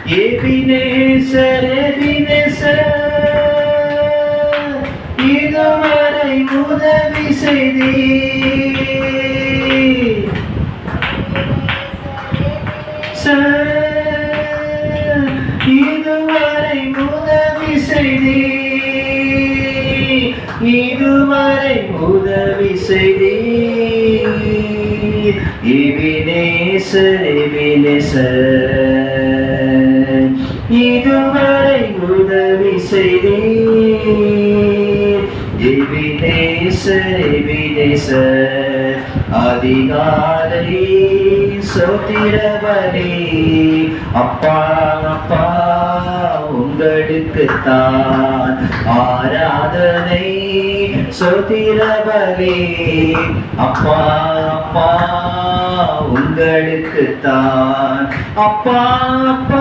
Ebenezer இதுவரை உதவி செய்தீர். இதுவரை உதவி செய்தீர். இதுவரை உதவி செய்தீர். எபினேசர் இதுவரை உதவி செய்தீர். எபினேசர் அதிகாலை சோத்திரபலி அப்பா அப்பா உங்களுக்குத்தான் ஆராதனை சோத்திரபலி அப்பா அப்பா உங்களுக்குத்தான் அப்பா அப்பா